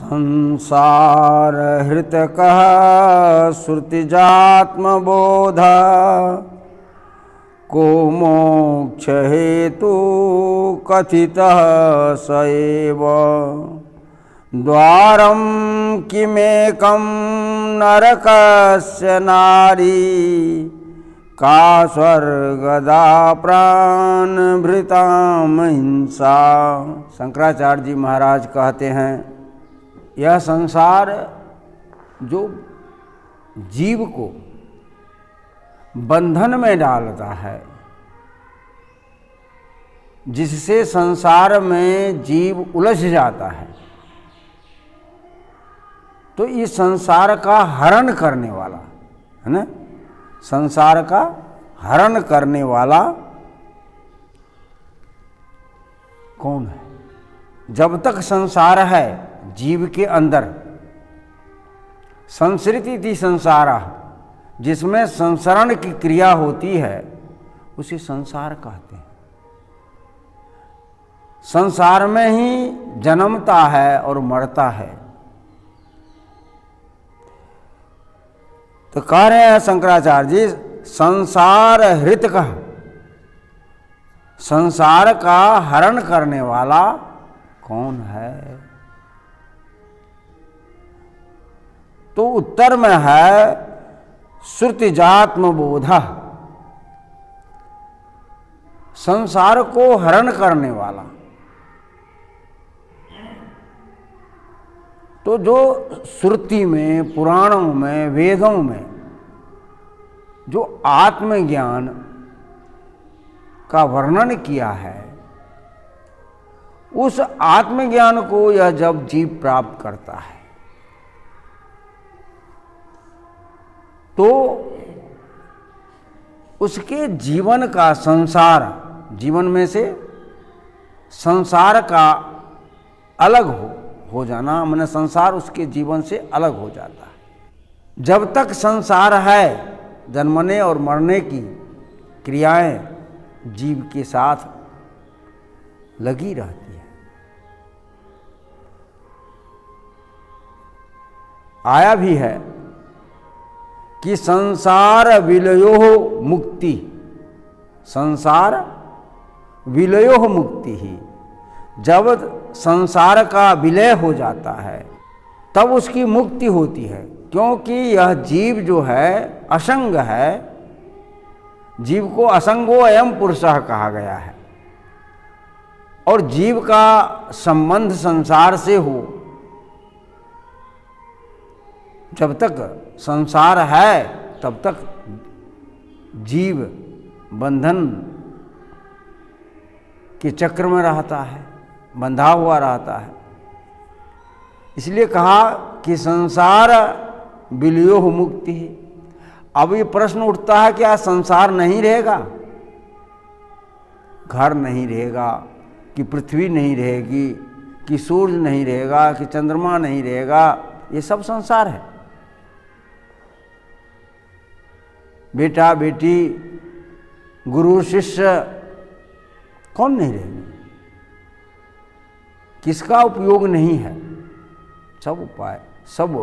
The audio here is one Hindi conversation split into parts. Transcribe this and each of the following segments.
संसार हृतकः श्रुतिजात्मबोध को मोक्ष हेतु कथितः स एव द्वारं किमेकं नरकस्य नारी का स्वर्गदा प्राणभृतां हिंसा। शंकराचार्य जी महाराज कहते हैं, यह संसार जो जीव को बंधन में डालता है, जिससे संसार में जीव उलझ जाता है, तो इस संसार का हरण करने वाला है ना, संसार का हरण करने वाला कौन है? जब तक संसार है जीव के अंदर, संसृति थी संसारा, जिसमें संसरण की क्रिया होती है, उसे संसार कहते हैं। संसार में ही जन्मता है और मरता है। तो कह रहे हैं शंकराचार्य जी, संसार हृत का, संसार का हरण करने वाला कौन है? तो उत्तर में है श्रुतिजात्म बोध। संसार को हरण करने वाला। तो जो श्रुति में, पुराणों में, वेदों में जो आत्मज्ञान का वर्णन किया है, उस आत्मज्ञान को यह जब जीव प्राप्त करता है, तो उसके जीवन का, संसार जीवन में से संसार का अलग हो जाना, माने संसार उसके जीवन से अलग हो जाता है। जब तक संसार है, जन्मने और मरने की क्रियाएं जीव के साथ लगी रहती है। आया भी है कि संसार विलयो मुक्ति, संसार विलयो मुक्ति ही। जब संसार का विलय हो जाता है तब उसकी मुक्ति होती है, क्योंकि यह जीव जो है असंग है। जीव को असंगो अयम पुरुषः कहा गया है, और जीव का संबंध संसार से हो, जब तक संसार है तब तक जीव बंधन के चक्र में रहता है, बंधा हुआ रहता है। इसलिए कहा कि संसार विलयो मुक्ति। अब ये प्रश्न उठता है, क्या संसार नहीं रहेगा? घर नहीं रहेगा, कि पृथ्वी नहीं रहेगी, कि सूर्य नहीं रहेगा, कि चंद्रमा नहीं रहेगा, ये सब संसार है। बेटा बेटी, गुरु शिष्य, कौन नहीं रहेंगे? किसका उपयोग नहीं है? सब उपाय, सब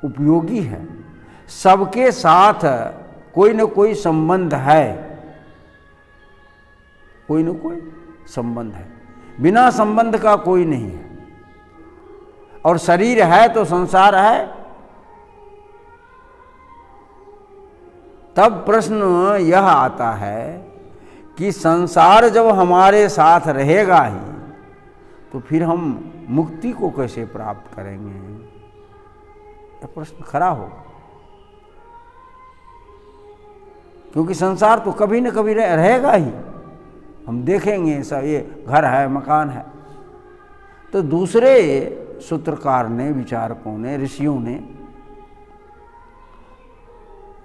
उपयोगी है। सबके साथ कोई न कोई संबंध है, कोई न कोई संबंध है। बिना संबंध का कोई नहीं है। और शरीर है तो संसार है। तब प्रश्न यह आता है कि संसार जब हमारे साथ रहेगा ही, तो फिर हम मुक्ति को कैसे प्राप्त करेंगे? यह प्रश्न खड़ा होगा। क्योंकि संसार तो कभी न कभी रहेगा ही। हम देखेंगे सब, ये घर है, मकान है। तो दूसरे सूत्रकार ने, विचारकों ने, ऋषियों ने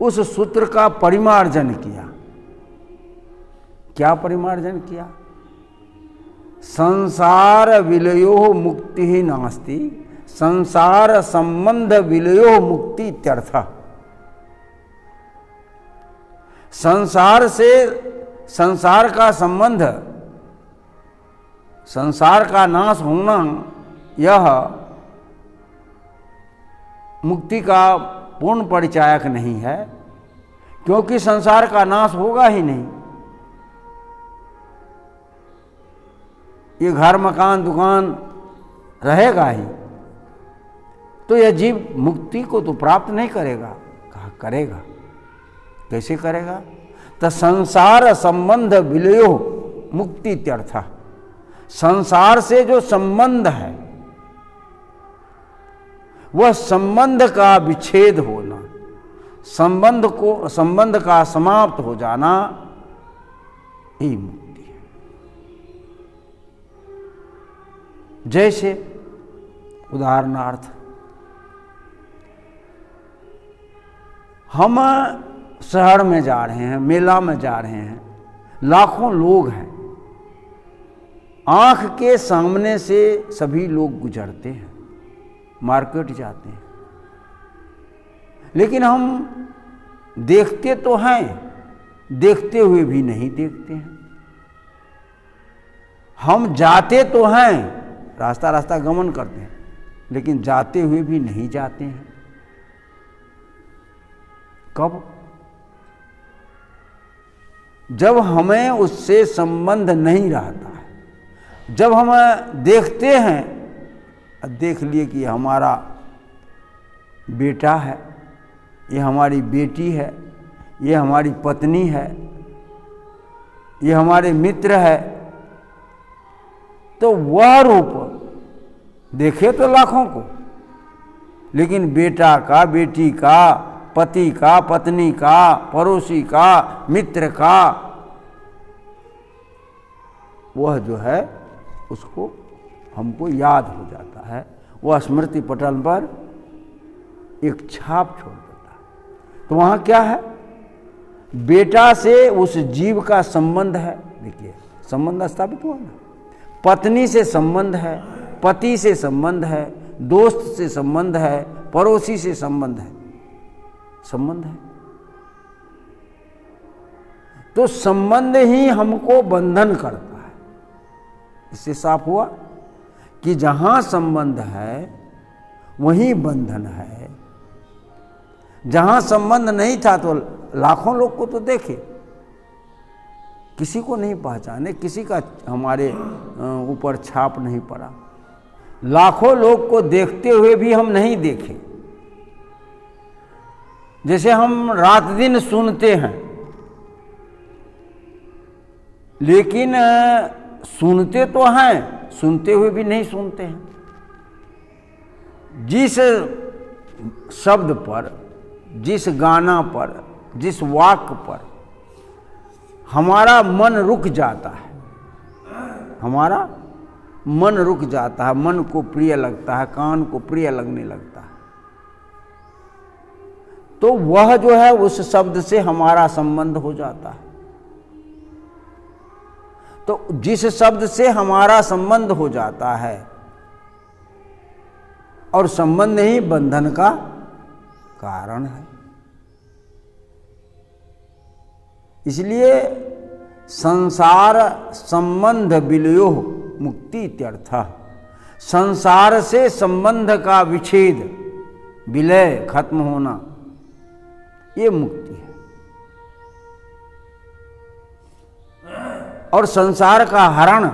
उस सूत्र का परिमार्जन किया। क्या परिमार्जन किया? संसार विलयो मुक्ति ही नास्ति, संसार संबंध विलयो मुक्ति इत्यर्थ। संसार से संसार का संबंध, संसार का नाश होना, यह मुक्ति का पूर्ण परिचायक नहीं है, क्योंकि संसार का नाश होगा ही नहीं। ये घर मकान दुकान रहेगा ही, तो यह जीव मुक्ति को तो प्राप्त नहीं करेगा। कहा करेगा, कैसे करेगा? तो संसार संबंध विलयो मुक्ति इत्यर्थ। संसार से जो संबंध है वह संबंध का विच्छेद होना, संबंध का समाप्त हो जाना ही मुक्ति है। जैसे उदाहरणार्थ हम शहर में जा रहे हैं, मेला में जा रहे हैं, लाखों लोग हैं, आंख के सामने से सभी लोग गुजरते हैं, मार्केट जाते हैं, लेकिन हम देखते तो हैं, देखते हुए भी नहीं देखते हैं। हम जाते तो हैं, रास्ता रास्ता गमन करते हैं, लेकिन जाते हुए भी नहीं जाते हैं। कब? जब हमें उससे संबंध नहीं रहता है। जब हम देखते हैं, देख लिए कि हमारा बेटा है, ये हमारी बेटी है, ये हमारी पत्नी है, ये हमारे मित्र है, तो वह रूप देखे तो लाखों को, लेकिन बेटा का, बेटी का, पति का, पत्नी का, पड़ोसी का, मित्र का, वह जो है उसको हमको याद हो जाता है। वह स्मृति पटल पर एक छाप छोड़ देता है। तो वहाँ क्या है? बेटा से उस जीव का संबंध है। देखिए संबंध स्थापित हुआ ना। पत्नी से संबंध है, पति से संबंध है, दोस्त से संबंध है, पड़ोसी से संबंध है, संबंध है। तो संबंध ही हमको बंधन करता है। इससे साफ हुआ कि जहां संबंध है वहीं बंधन है। जहां संबंध नहीं था तो लाखों लोग को तो देखे, किसी को नहीं पहचाने, किसी का हमारे ऊपर छाप नहीं पड़ा। लाखों लोग को देखते हुए भी हम नहीं देखे। जैसे हम रात दिन सुनते हैं, लेकिन सुनते तो हैं, सुनते हुए भी नहीं सुनते हैं। जिस शब्द पर, जिस गाना पर, जिस वाक्य पर हमारा मन रुक जाता है, हमारा मन रुक जाता है, मन को प्रिय लगता है, कान को प्रिय लगने लगता है, तो वह जो है उस शब्द से हमारा संबंध हो जाता है। तो जिस शब्द से हमारा संबंध हो जाता है, और संबंध ही बंधन का कारण है, इसलिए संसार संबंध विलयो मुक्ति इत्यर्थ। संसार से संबंध का विच्छेद, विलय, खत्म होना, ये मुक्ति है। और संसार का हरण,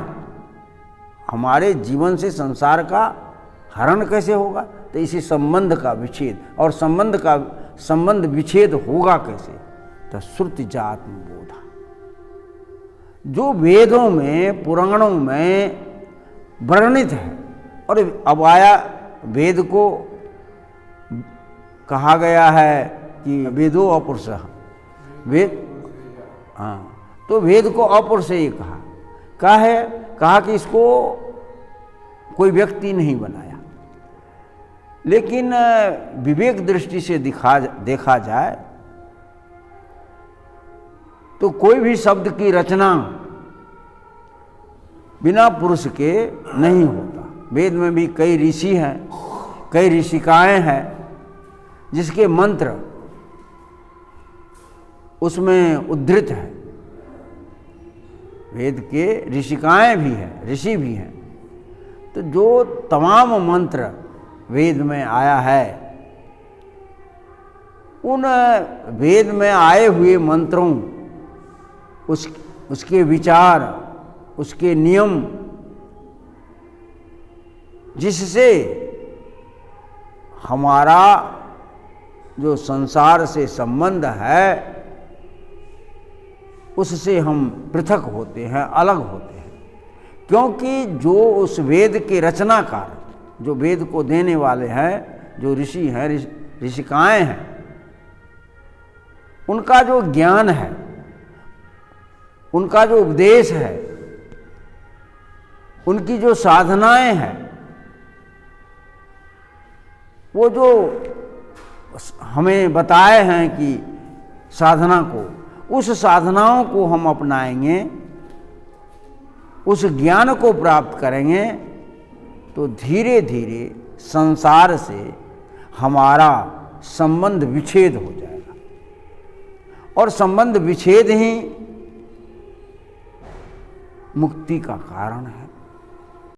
हमारे जीवन से संसार का हरण कैसे होगा? तो इसी संबंध का विच्छेद। और संबंध विच्छेद होगा कैसे? तो श्रुति जात्म बोधा, जो वेदों में, पुराणों में वर्णित है। और अब आया, वेद को कहा गया है कि वेदो अपरुषः, वेद, हाँ, तो वेद को अपरुषेय कहा कि इसको कोई व्यक्ति नहीं बनाया। लेकिन विवेक दृष्टि से देखा जाए तो कोई भी शब्द की रचना बिना पुरुष के नहीं होता। वेद में भी कई ऋषि हैं, कई ऋषिकाएं हैं, जिसके मंत्र उसमें उद्धृत है। वेद के ऋषिकाएं भी हैं, ऋषि भी हैं। तो जो तमाम मंत्र वेद में आया है उन वेद में आए हुए मंत्रों, उसके विचार, उसके नियम, जिससे हमारा जो संसार से संबंध है उससे हम पृथक होते हैं, अलग होते हैं। क्योंकि जो उस वेद के रचनाकार, जो वेद को देने वाले हैं, जो ऋषि हैं, ऋषिकाएं हैं, उनका जो ज्ञान है, उनका जो उपदेश है, उनकी जो साधनाएं हैं, वो जो हमें बताए हैं कि साधना को, उस साधनाओं को हम अपनाएंगे, उस ज्ञान को प्राप्त करेंगे, तो धीरे धीरे संसार से हमारा संबंध विच्छेद हो जाएगा। और संबंध विच्छेद ही मुक्ति का कारण है।